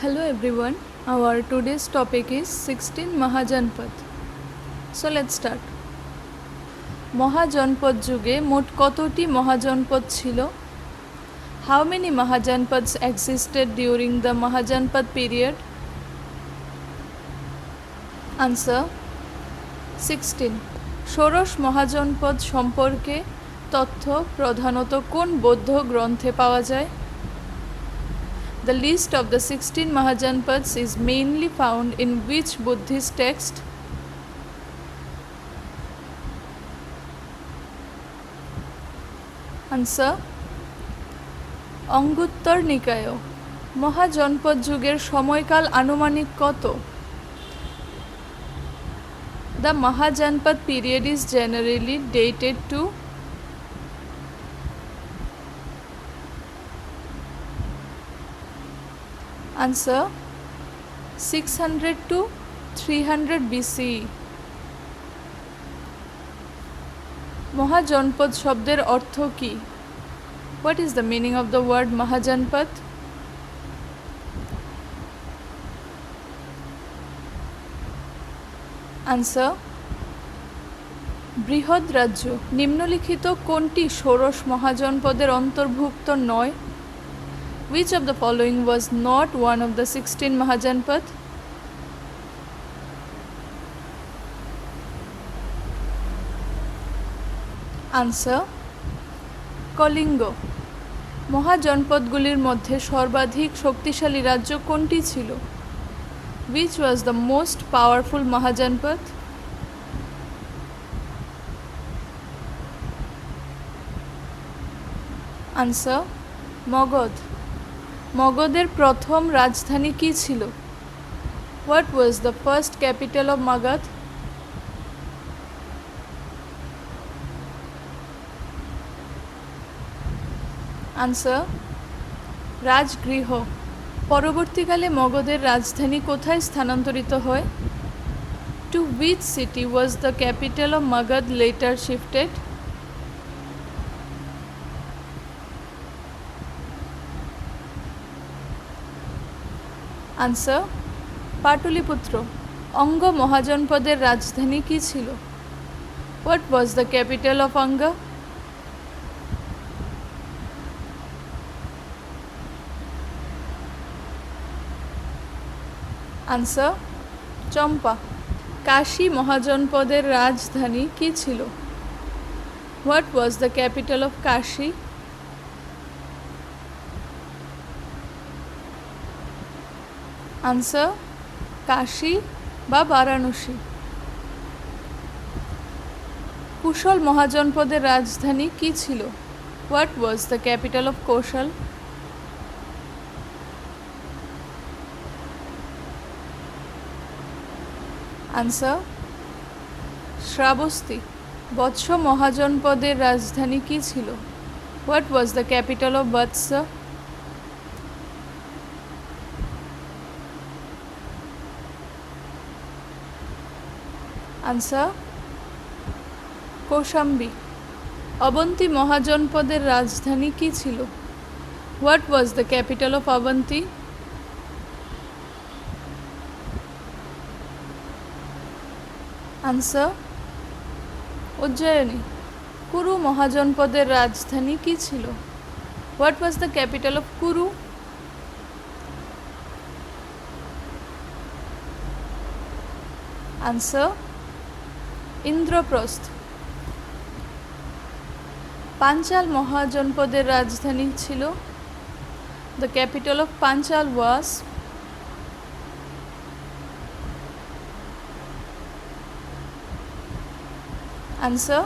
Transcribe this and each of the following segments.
Hello everyone, our today's topic is 16 Mahajanpad. So let's start. মহাজনপদ যুগে মোট কতটি মহাজনপদ ছিল? How many Mahajanpads existed during the Mahajanpad period? Answer 16. ষোড়শ মহাজনপদ সম্পর্কে তথ্য প্রধানত কোন বৌদ্ধ গ্রন্থে পাওয়া যায়? The list of the 16 Mahajanpads is mainly found in which Buddhist text? Answer অঙ্গুত্তর নিকায়। মহাজনপদ যুগের সময়কাল আনুমানিক কত? The Mahajanpad period is generally dated to Answer 600 to 300 BCE. মহাজনপদ শব্দের অর্থ কি? What is the meaning of the word Mahajanpad? Answer বৃহৎ রাজ্য। নিম্নলিখিত কোনটি ষোড়শ মহাজনপদের অন্তর্ভুক্ত নয়? Which of the following was not one of the 16 Mahajanpad? Answer Kalinga. মহাজনপদগুলির মধ্যে সর্বাধিক শক্তিশালী রাজ্য কোনটি ছিল? Which was the most powerful Mahajanpad? Answer Magadha. মগধের প্রথম রাজধানী কি ছিল? What was the first capital of Magadha? Answer Rajgriha. পরবর্তীকালে মগধের রাজধানী কোথায় স্থানান্তরিত হয়? To which city was the capital of Magadha later shifted? Answer Pataliputra. অঙ্গ মহাজনপদের রাজধানী কি ছিল? What was the capital of Anga? Answer চম্পা। কাশী মহাজনপদের রাজধানী কি ছিল? What was the capital of Kashi? Answer Kashi বা বারাণসী। কুশল মহাজনপদের রাজধানী কি ছিল? What was the capital of Kosala? Answer Shravasti. বৎস মহাজনপদের রাজধানী কি ছিল? What was the capital of Vatsa? Answer Kaushambi. Avanti মহাজনপদের রাজধানী কি ছিল? What was the capital of Avanti? Answer Ujjayini. Kuru মহাজনপদের রাজধানী কি ছিল? What was the capital of Kuru? Answer Indraprastha. Panchal মহাজনপদের রাজধানী ছিল? The capital of Panchala was Answer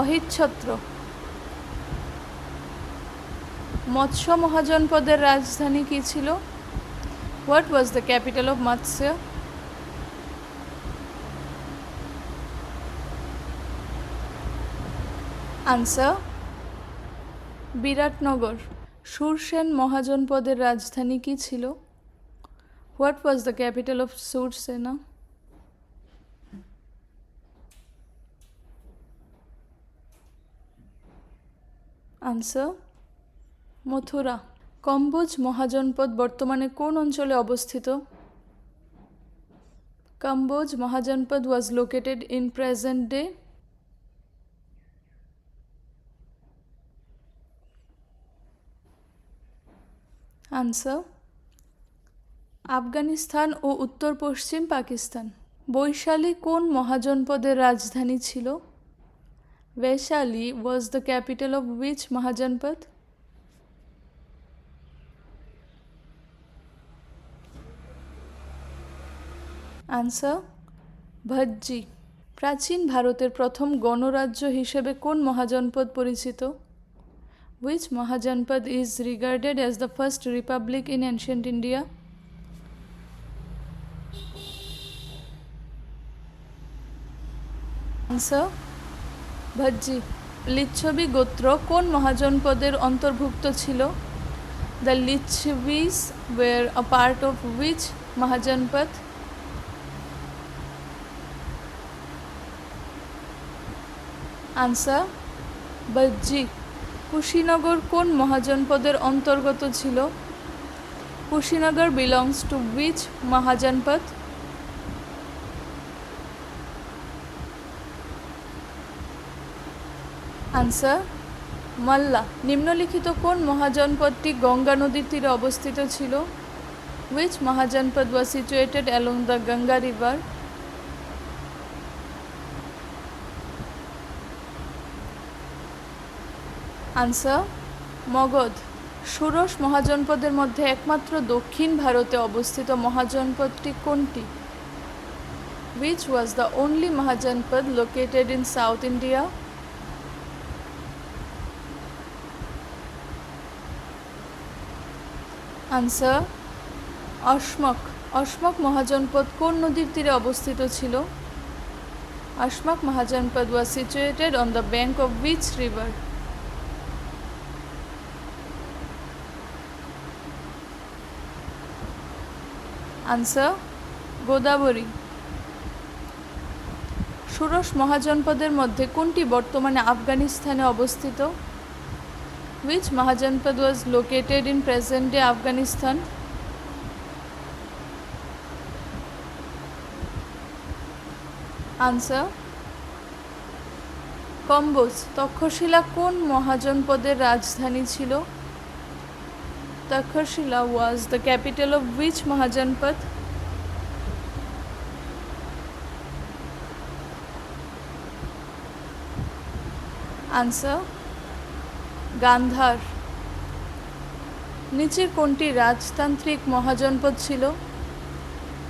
Ahichchhatra. মৎস্য মহাজনপদের রাজধানী কি ছিল? What was the capital of Matsya? Answer Biratnagar. Surasena মহাজনপদের রাজধানী কি ছিল? What was the capital of Surasena? Answer Mathura. কম্বোজ মহাজনপদ বর্তমানে কোন অঞ্চলে অবস্থিত? Kamboja Mahajanpad was located in present day Answer Afghanistan ও উত্তর পশ্চিম পাকিস্তান। বৈশালী কোন মহাজনপদের রাজধানী ছিল? Vaishali was the capital of which Mahajanpad? Answer Vrijji। প্রাচীন ভারতের প্রথম গণরাজ্য হিসেবে কোন মহাজনপদ পরিচিত? Which Mahajanpad is regarded as the first republic in ancient India? Answer Vrijji। Lichchhavi গোত্র কোন মহাজনপদের অন্তর্ভুক্ত ছিল? The Lichvis were a part of which Mahajanpad? Answer Vrijji। Kushinagar কোন মহাজনপদের অন্তর্গত ছিল? Kushinagar belongs to which Mahajanpad? Answer Malla। নিম্নলিখিত কোন মহাজনপদটি গঙ্গা নদীর তীরে অবস্থিত ছিল? Which Mahajanpad was situated along the Ganga river? Answer Magadha। ষোড়শ মহাজনপদের মধ্যে একমাত্র দক্ষিণ ভারতে অবস্থিত মহাজনপদটি কোনটি? Which was the only Mahajanpad located in South India? Answer অসমক। অসমক মহাজনপদ কোন নদীর তীরে অবস্থিত ছিল? Ashmak Mahajanpad was situated on the bank of which river? Answer Godavari. ষোড়শ মহাজনপদের মধ্যে কোনটি বর্তমানে আফগানিস্তানে অবস্থিত? Which Mahajanpad was located in present day Afghanistan? Answer কম্বোজ। তক্ষশিলা কোন মহাজনপদের রাজধানী ছিল? Takshashila was the capital of which Mahajanpad? Answer Gandhara। নিচের কোনটি রাজতান্ত্রিক মহাজনপদ ছিল?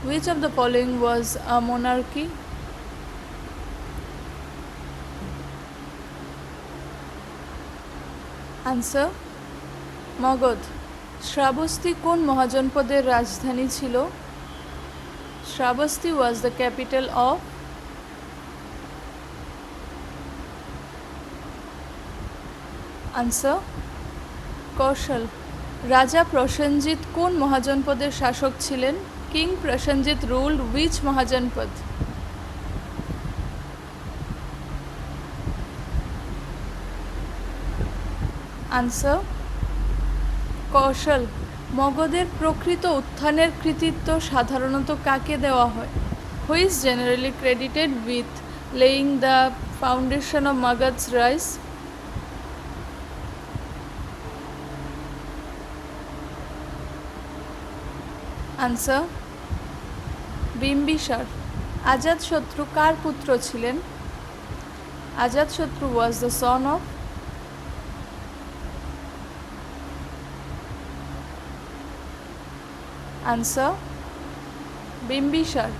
Which of the following was a monarchy? Answer Magadha। Shravasti কোন মহাজনপদের রাজধানী ছিল? Shravasti was the capital of Answer Kosala। রাজা প্রসেনজিৎ কোন মহাজনপদের শাসক ছিলেন? King Prasenjit ruled which Mahajanpad? Answer কৌশল। মগধের প্রকৃত উত্থানের কৃতিত্ব সাধারণত কাকে দেওয়া হয়? Who is generally credited with laying the foundation of Magadha's rise? Answer Bimbisara. আজাতশত্রু কার পুত্র ছিলেন? আজাতশত্রু was the son of Answer Bimbisara.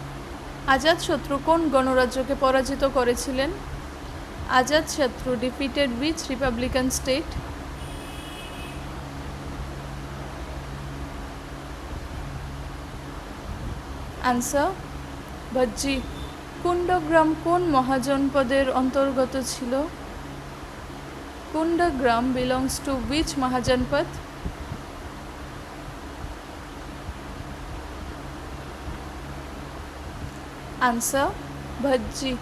আজাতশত্রু কোন গণরাজ্যকে পরাজিত করেছিলেন? আজাতশত্রু defeated which republican state? Answer Vrijji। কুণ্ডগ্রাম কোন মহাজনপদের অন্তর্গত ছিল? কুণ্ডগ্রাম belongs to which Mahajanpad? Answer Vrijji।